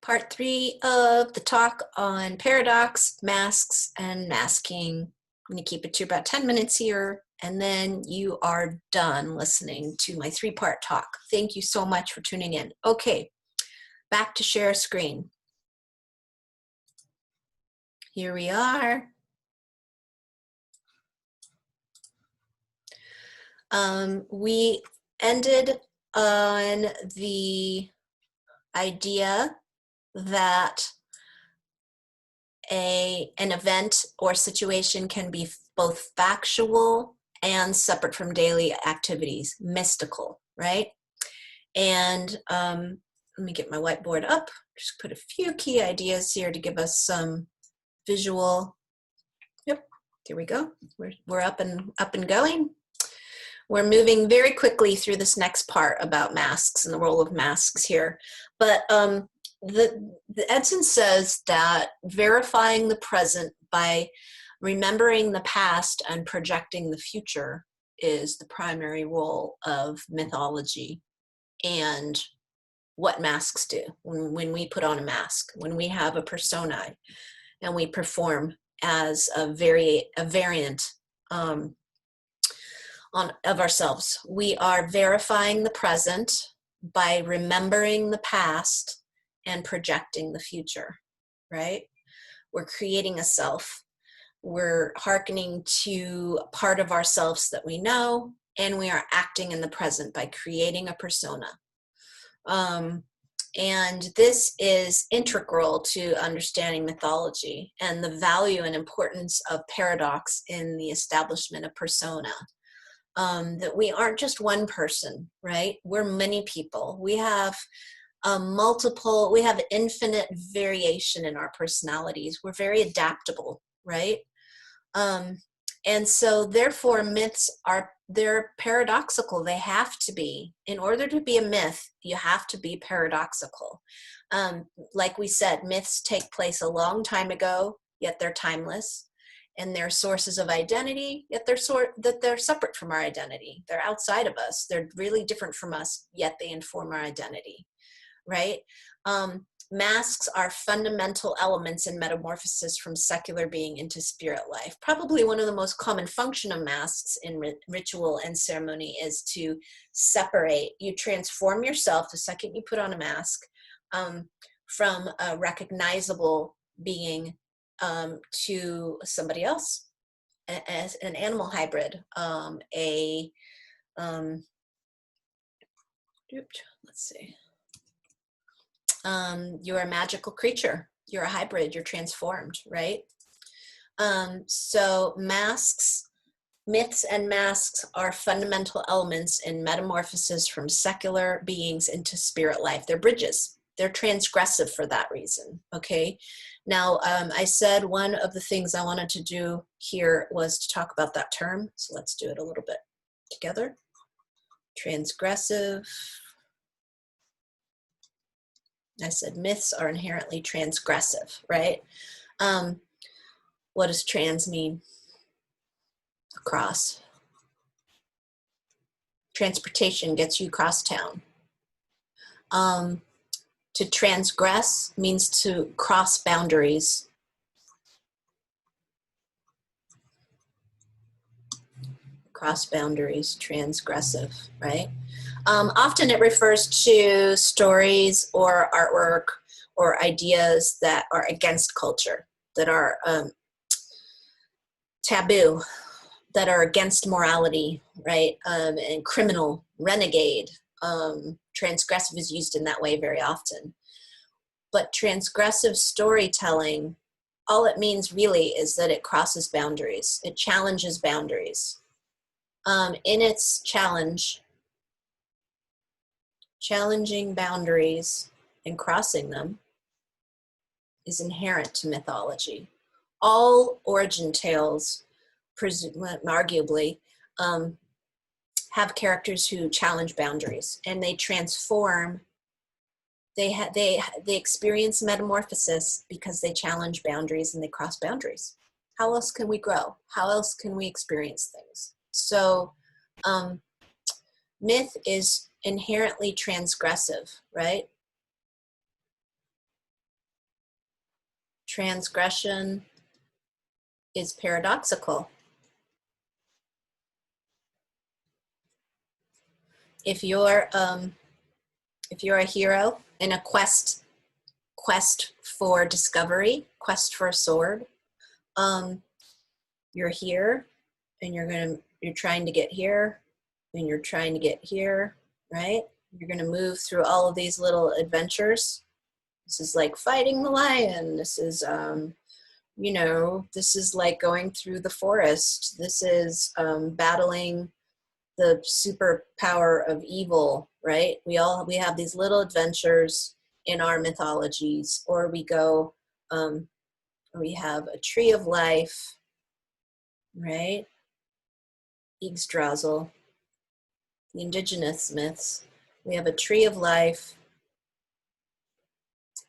Part 3 of the talk on paradox, masks, and masking. I'm going to keep it to about 10 minutes here, and then you are done listening to my 3-part talk. Thank you so much for tuning in. Okay, back to share screen. Here we are. We ended on the idea that an event or situation can be both factual and separate from daily activities, mystical, right? And let me get my whiteboard up. Just put a few key ideas here to give us some visual. Yep, here we go. We're up and going. We're moving very quickly through this next part about masks and the role of masks here. But Edson says that verifying the present by remembering the past and projecting the future is the primary role of mythology and what masks do. When we put on a mask, when we have a persona and we perform as a variant of ourselves, we are verifying the present by remembering the past and projecting the future, right? We're creating a self. We're hearkening to a part of ourselves that we know, and we are acting in the present by creating a persona. And this is integral to understanding mythology and the value and importance of paradox in the establishment of persona. That we aren't just one person, right? We're many people. We have we have infinite variation in our personalities. We're very adaptable, right? And so therefore myths they're paradoxical. They have to be. In order to be a myth, you have to be paradoxical. Like we said, myths take place a long time ago, yet they're timeless. And they're sources of identity, yet they're separate from our identity. They're outside of us. They're really different from us, yet they inform our identity, right? Masks are fundamental elements in metamorphosis from secular being into spirit life. Probably one of the most common function of masks in ritual and ceremony is to separate. You transform yourself the second you put on a mask from a recognizable being to somebody else, as an animal hybrid, let's see. You're a magical creature. You're a hybrid. You're transformed, right? So myths and masks are fundamental elements in metamorphosis from secular beings into spirit life. They're bridges. They're transgressive for that reason, okay? Now, I said one of the things I wanted to do here was to talk about that term, so let's do it a little bit together. Transgressive. I said myths are inherently transgressive, right? What does trans mean? Across. Transportation gets you across town. To transgress means to cross boundaries. Cross boundaries, transgressive, right? Often it refers to stories or artwork or ideas that are against culture, that are taboo, that are against morality, right? And criminal, renegade. Transgressive is used in that way very often. But transgressive storytelling, all it means really is that it crosses boundaries. It challenges boundaries. In its challenging boundaries and crossing them is inherent to mythology. All origin tales, arguably, have characters who challenge boundaries, and they transform. They experience metamorphosis because they challenge boundaries and they cross boundaries. How else can we grow? How else can we experience things? So myth is inherently transgressive, right? Transgression is paradoxical. If you're a hero in a quest for discovery, quest for a sword, you're here and you're trying to get here and you're trying to get here, right? You're going to move through all of these little adventures. This is like fighting the lion. This is, you know, this is like going through the forest. This is battling the superpower of evil, right? We have these little adventures in our mythologies, or we go, we have a tree of life, right? Yggdrasil, the indigenous myths. We have a tree of life,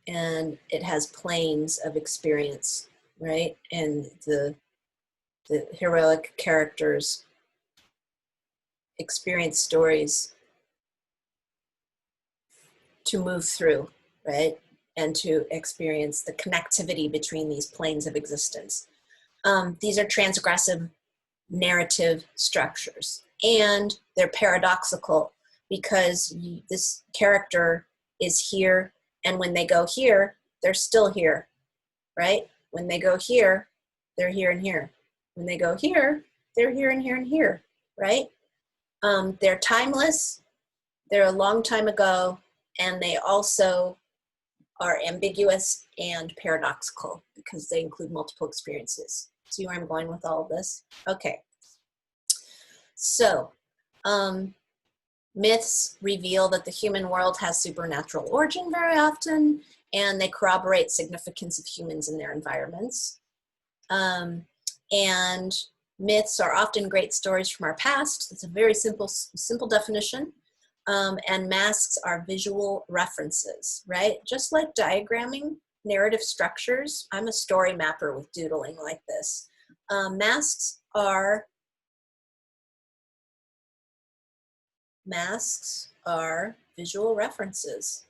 and it has planes of experience, right? And the heroic characters experience stories to move through, right? And to experience the connectivity between these planes of existence. These are transgressive narrative structures, and they're paradoxical because this character is here, and when they go here, they're still here, right? When they go here, they're here and here. When they go here, they're here and here and here, right? They're timeless, they're a long time ago, and they also are ambiguous and paradoxical because they include multiple experiences. See where I'm going with all of this? Okay. So, myths reveal that the human world has supernatural origin very often, and they corroborate significance of humans in their environments. And myths are often great stories from our past. It's a very simple definition. And masks are visual references, right? Just like diagramming narrative structures. I'm a story mapper with doodling like this. Masks are visual references.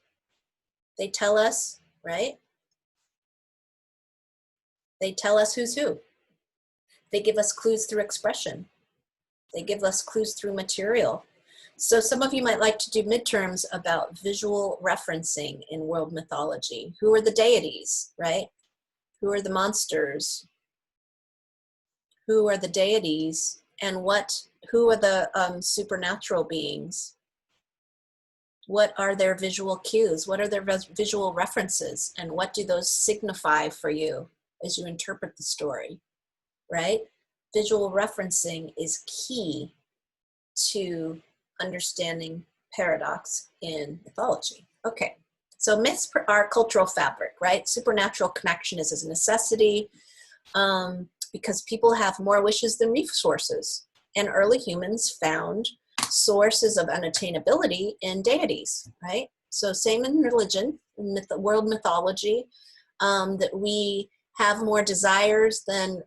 They tell us, right? They tell us who's who. They give us clues through expression. They give us clues through material. So some of you might like to do midterms about visual referencing in world mythology. Who are the deities, right? Who are the monsters? Who are the deities? And who are the supernatural beings? What are their visual cues? What are their visual references? And what do those signify for you as you interpret the story, right? Visual referencing is key to understanding paradox in mythology. Okay, so myths are cultural fabric, right? Supernatural connection is a necessity because people have more wishes than resources. And early humans found sources of unattainability in deities, right? So same in religion, in world mythology, that we have more desires than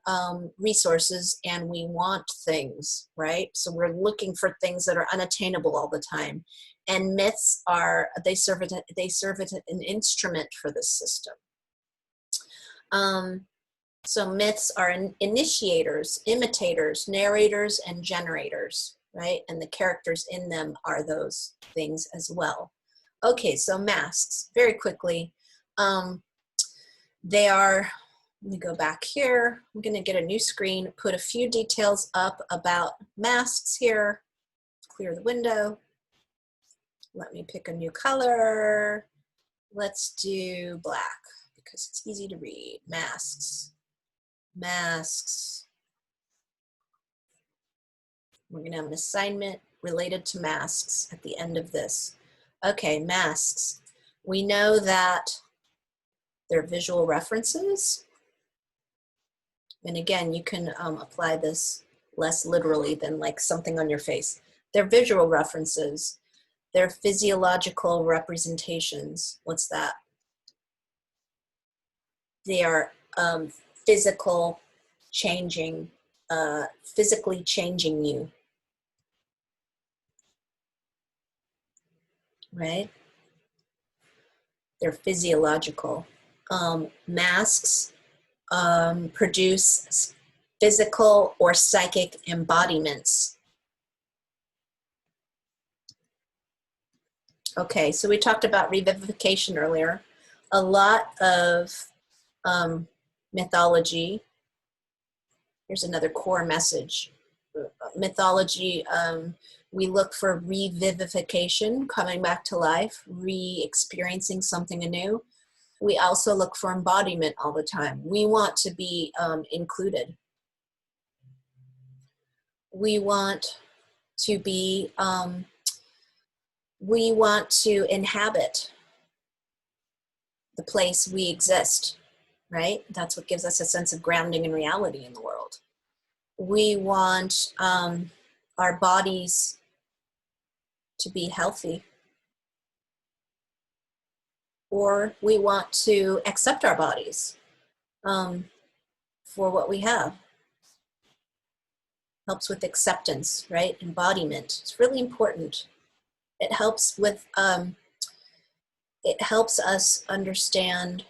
resources, and we want things, right? So we're looking for things that are unattainable all the time. And myths they serve as an instrument for this system. So myths are initiators, imitators, narrators, and generators, right? And the characters in them are those things as well. Okay, so masks, very quickly. Let me go back here. I'm going to get a new screen, put a few details up about masks here. Clear the window. Let me pick a new color. Let's do black because it's easy to read. Masks. Masks. We're going to have an assignment related to masks at the end of this. Okay, masks. We know that they're visual references. And again, you can apply this less literally than like something on your face. They're visual references. They're physiological representations. What's that? They are physically changing you, right? They're physiological. Masks produce physical or psychic embodiments. Okay, so we talked about revivification earlier. A lot of mythology, here's another core message. Mythology, we look for revivification, coming back to life, re-experiencing something anew. We also look for embodiment all the time. We want to be included. We want to be, we want to inhabit the place we exist, right? That's what gives us a sense of grounding and reality in the world. We want our bodies to be healthy, or we want to accept our bodies for what we have. Helps with acceptance, right? Embodiment. It's really important. It helps with, it helps us understand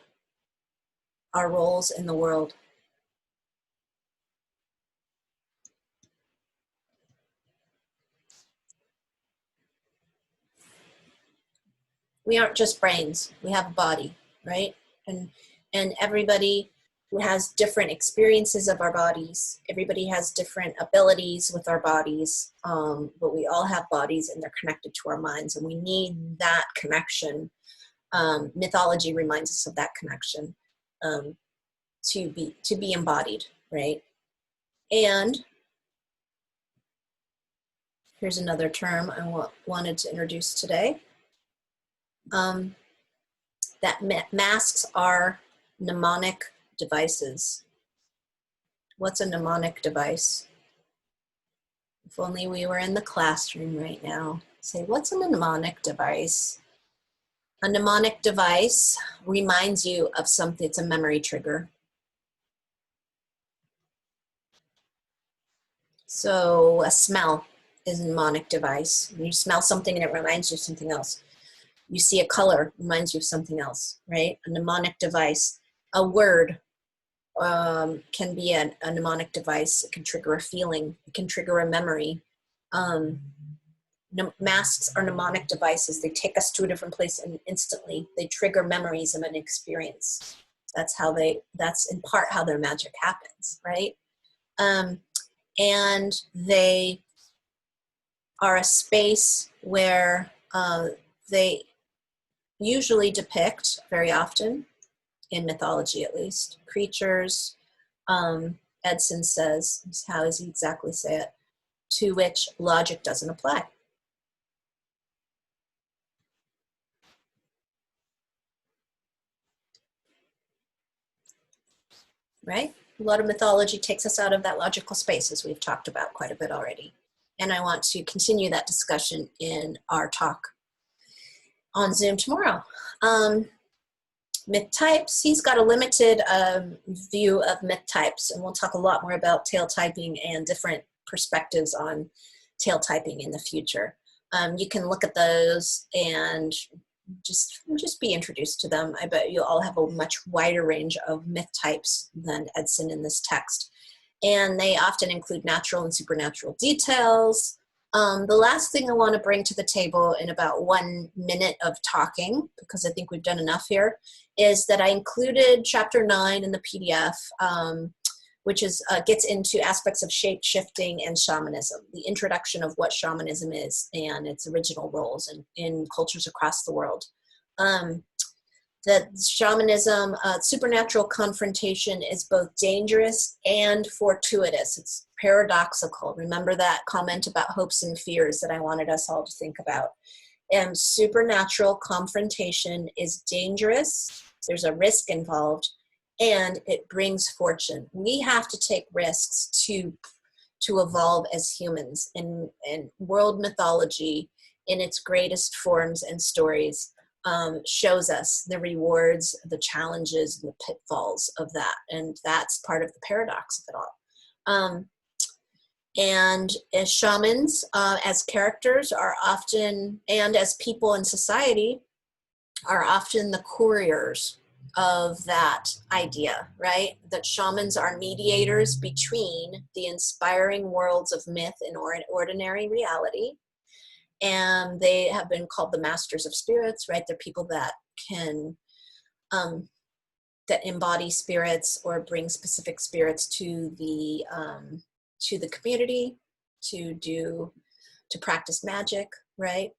our roles in the world. We aren't just brains, we have a body, right? And everybody has different experiences of our bodies. Everybody has different abilities with our bodies, but we all have bodies and they're connected to our minds, and we need that connection. Mythology reminds us of that connection to be embodied, right? And here's another term I wanted to introduce today. That masks are mnemonic devices. What's a mnemonic device? If only we were in the classroom right now. Say, what's a mnemonic device? A mnemonic device reminds you of something. It's a memory trigger. So a smell is a mnemonic device. When you smell something and it reminds you of something else. You see a color, reminds you of something else, right? A mnemonic device. A word can be a mnemonic device. It can trigger a feeling. It can trigger a memory. Masks are mnemonic devices. They take us to a different place and instantly they trigger memories of an experience. That's in part how their magic happens, right? And they are a space where they usually depict, very often, in mythology at least, creatures, Edson says, how does he exactly say it, to which logic doesn't apply. Right? A lot of mythology takes us out of that logical space, as we've talked about quite a bit already. And I want to continue that discussion in our talk on Zoom tomorrow. Myth types, he's got a limited view of myth types, and we'll talk a lot more about tail typing and different perspectives on tail typing in the future. You can look at those and just be introduced to them. I bet you'll all have a much wider range of myth types than Edson in this text. And they often include natural and supernatural details. The last thing I want to bring to the table in about 1 minute of talking, because I think we've done enough here, is that I included chapter 9 in the PDF, which is gets into aspects of shape-shifting and shamanism, the introduction of what shamanism is and its original roles in cultures across the world. That shamanism, supernatural confrontation is both dangerous and fortuitous. It's paradoxical. Remember that comment about hopes and fears that I wanted us all to think about. And supernatural confrontation is dangerous. There's a risk involved, and it brings fortune. We have to take risks to evolve as humans. And world mythology, in its greatest forms and stories, shows us the rewards, the challenges, and the pitfalls of that. And that's part of the paradox of it all. And as shamans, as characters, are often, and as people in society, are often the couriers of that idea, right? That shamans are mediators between the inspiring worlds of myth and ordinary reality. And they have been called the masters of spirits, right? They're people that can, that embody spirits or bring specific spirits to the community to practice magic, right?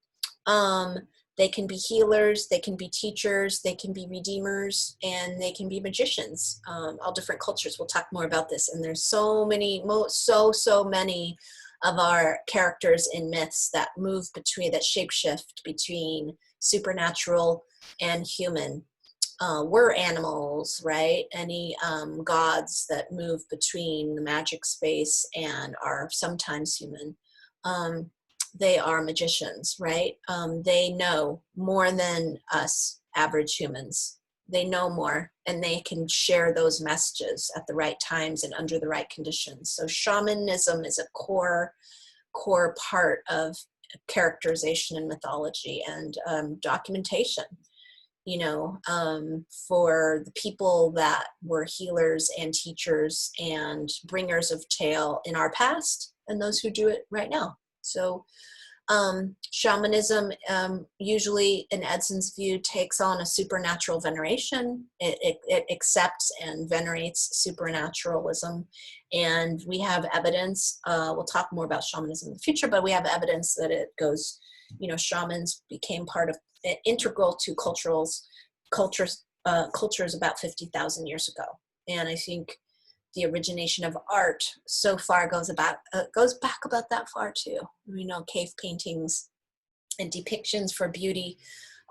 They can be healers, they can be teachers, they can be redeemers, and they can be magicians. All different cultures. We'll talk more about this. And there's so many, so many of our characters in myths that move between, that shapeshift between supernatural and human. We're animals, right? Any gods that move between the magic space and are sometimes human. They are magicians, right? They know more than us average humans. They know more, and they can share those messages at the right times and under the right conditions. So shamanism is a core part of characterization in mythology and documentation. You know, for the people that were healers and teachers and bringers of tale in our past, and those who do it right now. So shamanism usually, in Edson's view, takes on a supernatural veneration. It accepts and venerates supernaturalism. And we have evidence, we'll talk more about shamanism in the future, but we have evidence that it goes, you know, shamans became integral to cultures about 50,000 years ago. And I think the origination of art so far goes back about that far too. You know, cave paintings and depictions for beauty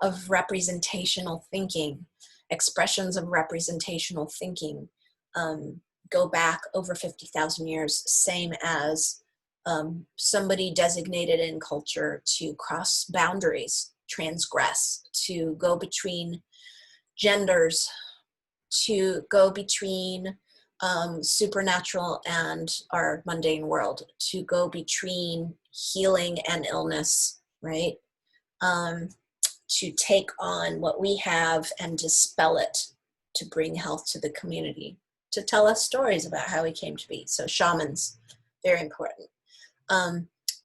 of representational thinking, expressions of representational thinking, go back over 50,000 years, same as somebody designated in culture to cross boundaries, transgress, to go between genders, to go between supernatural and our mundane world, to go between healing and illness, right? To take on what we have and dispel it, to bring health to the community, to tell us stories about how we came to be. So shamans, very important.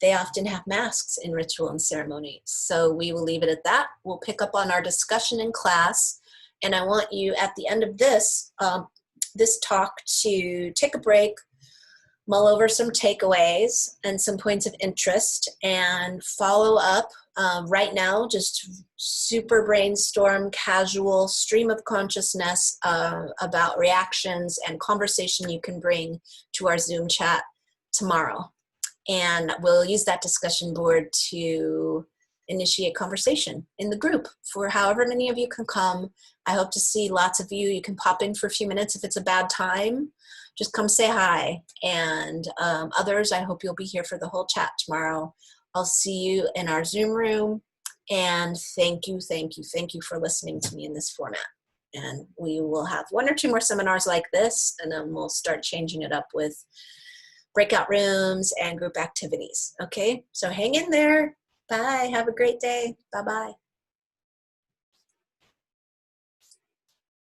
They often have masks in ritual and ceremony. So we will leave it at that. We'll pick up on our discussion in class. And I want you at the end of this talk to take a break, mull over some takeaways and some points of interest, and follow up right now. Just super brainstorm, casual stream of consciousness about reactions and conversation you can bring to our Zoom chat tomorrow. And we'll use that discussion board to initiate conversation in the group for however many of you can come. I hope to see lots of you. You can pop in for a few minutes if it's a bad time. Just come say hi. And others, I hope you'll be here for the whole chat tomorrow. I'll see you in our Zoom room. And thank you for listening to me in this format. And we will have one or two more seminars like this, and then we'll start changing it up with breakout rooms and group activities. Okay, so hang in there. Bye. Have a great day. Bye-bye.